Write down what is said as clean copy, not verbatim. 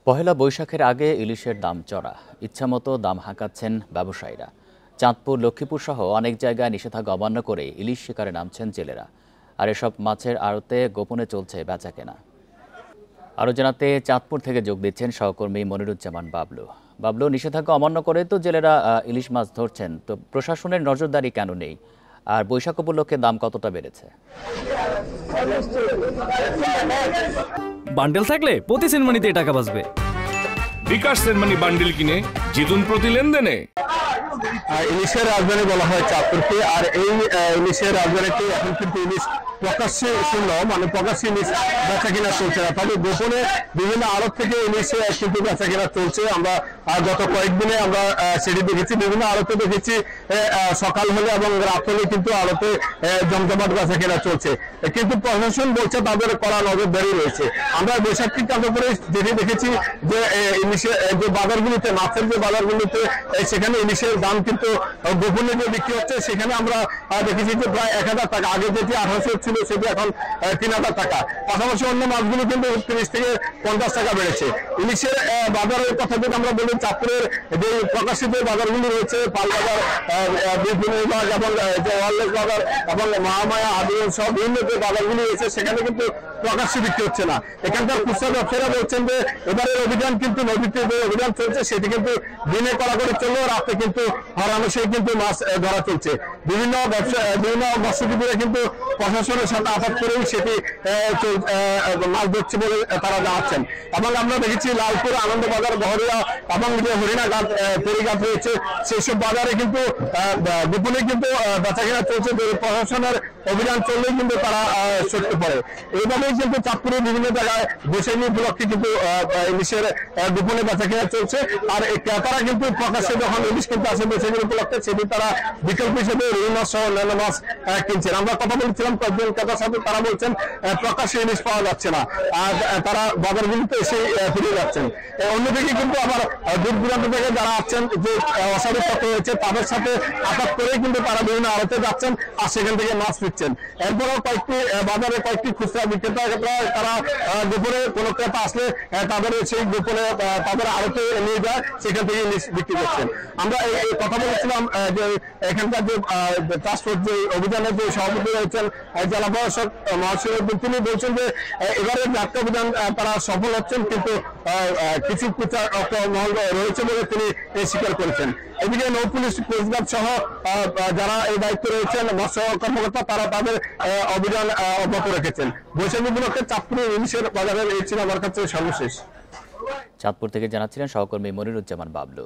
পহেলা বৈশাখের আগে ইলিশের দাম চড়া, ইচ্ছামতো দাম হাঁকাচ্ছেন ব্যবসায়ীরা। চাঁদপুর, লক্ষ্মীপুর সহ অনেক জায়গায় নিষেধাজ্ঞা অমান্য করে ইলিশ শিকারে নামছেন জেলেরা। আর এসব মাছের আড়তে গোপনে চলছে বেচাকেনা। আরও জানাতে চাঁদপুর থেকে যোগ দিচ্ছেন সহকর্মী মনিরুজ্জামান বাবলু। বাবলু, নিষেধাজ্ঞা অমান্য করে তো জেলেরা ইলিশ মাছ ধরছেন, তো প্রশাসনের নজরদারি কেন নেই? আর বৈশাখ উপলক্ষে দাম কতটা বেড়েছে? বান্ডেল থাকলে প্রতি সেনমানিতে টাকা বাঁচবে। বিকাশ সেনমানি বান্ডেল কিনে জিতুন প্রতি লেনদেনে। ইলিশের রাজধানী বলা হয় চাঁদপুরকে, আর এই ইলিশের রাজধানীতে এখন কিন্তু ইলিশ প্রকাশ্যে শূন্য, মানে প্রকাশ্যে ইলিশ বেচা কিনা চলছে না, তবে গোপনে বিভিন্ন আড়ত থেকে ইলিশ কিন্তু বেচা কিনা চলছে। আমরা গত কয়েকদিনে আমরা সেটি দেখেছি, বিভিন্ন আড়তে দেখেছি সকাল হলে এবং রাত হলে কিন্তু আড়তে জমজমাট বেচা কিনা চলছে, কিন্তু প্রশাসন বলছে তাদের কড়া নজরদারি রয়েছে। আমরা বৈশাখী কেন্দ্র করে যেটি দেখেছি যে ইলিশের যে বাজারগুলিতে, মাছের যে বাজারগুলিতে, সেখানে ইলিশের দাম কিন্তু গোপনে যে বিক্রি হচ্ছে, সেখানে আমরা দেখেছি যে প্রায় 1000 টাকা, আগে যেটি 1800 ছিল সেটি এখন 3000 টাকা। পাশাপাশি অন্য মাছগুলো কিন্তু 30 থেকে 50 টাকা বেড়েছে। ইলিশের বাজারের কথা যদি আমরা বলি, চাঁদপুরের যে প্রকাশিত বাজারগুলি রয়েছে, পালবাজার, বিভিন্ন বিভাগ এবং যে ওয়ারলেস বাজার এবং মহামায়া আদি সব বিভিন্ন যে বাজারগুলি রয়েছে, সেখানে কিন্তু প্রকাশ্যে বিক্রি হচ্ছে না। এখানকার খুচরা ব্যবসায়ীরা বলছেন যে এবারের অভিযান কিন্তু নদীতে যে অভিযান চলছে সেটি কিন্তু দিনে কড়াকড়ি চললেও রাতে কিন্তু হরামেশে কিন্তু মাছ ধরা চলছে। বিভিন্ন মৎস্যজীবীরা কিন্তু প্রশাসনের সাথে আঘাত করেই সেটি মাছ ধরছে বলে তারা জানাচ্ছেন। এবং আমরা দেখেছি লালপুর, আনন্দবাজার, বহরিয়া এবং যে হরিণাঘাট, ফেরিঘাট রয়েছে, সেই সব বাজারে কিন্তু গোপনে কিন্তু বেচাকেনা চলছে। প্রশাসনের অভিযান চললেই কিন্তু তারা সরতে পারে। এইভাবেই কিন্তু চাঁদপুরের বিভিন্ন জায়গায় বৈশাখী উপলক্ষে কিন্তু ইলিশের গোপনে বেচাকেনা চলছে। আর ক্রেতারা কিন্তু প্রকাশ্যে যখন ইলিশ কিনতে আসে বৈশাখীর উপলক্ষে, সেটি তারা বিকল্প হিসেবে রুই মাছ সহ অন্যান্য মাছ কিনছেন। আমরা কথা বলছিলাম কয়েকজন ক্রেতার সাথে, তারা বলছেন প্রকাশ্যে ইলিশ পাওয়া যাচ্ছে না, আর তারা বাজারগুলিতে এসে ফিরে যাচ্ছেন। অন্যদিকে কিন্তু আবার দূর দূরান্ত থেকে যারা আসছেন, যে অসাধু তত্ত্ব রয়েছে, তাদের সাথে আঘাত করেই কিন্তু তারা বিভিন্ন আড়তে যাচ্ছেন আর সেখান থেকে মাছ ফিরছেন। এরপরেও কয়েকটি বাজারে কয়েকটি খুচরা বিক্রেতা তারা গোপনে কোনো ক্রেতা আসলে তাদের সেই গোপনে তাদের আড়তে নিয়ে যায়, সেখান থেকে ইলিশ বিক্রি করছেন। আমরা এই কথা বলেছিলাম যে এখানকার যে টাস্ক ফোর্স যে অভিযানের যে সভাপতি রয়েছেন জেলা প্রশাসক মহাশয়, তিনি বলছেন যে এবারে যাত্রা অভিযান তারা সফল হচ্ছেন, কিন্তু কিছু মহল রয়েছে বলে তিনি স্বীকার করেছেন। এদিকে নৌ পুলিশ, কোস্টগার্ড সহ যারা এই দায়িত্বে রয়েছেন, মৎস্য কর্মকর্তা, তারা তাদের অভিযান অব্যাহত রেখেছেন। বৈশাখী উপলক্ষে চাঁদপুরের ইলিশের বাজারের এই ছিল আমার কাছে সর্বশেষ। চাঁদপুর থেকে জানাচ্ছিলেন সহকর্মী মনিরুজ্জামান বাবলু।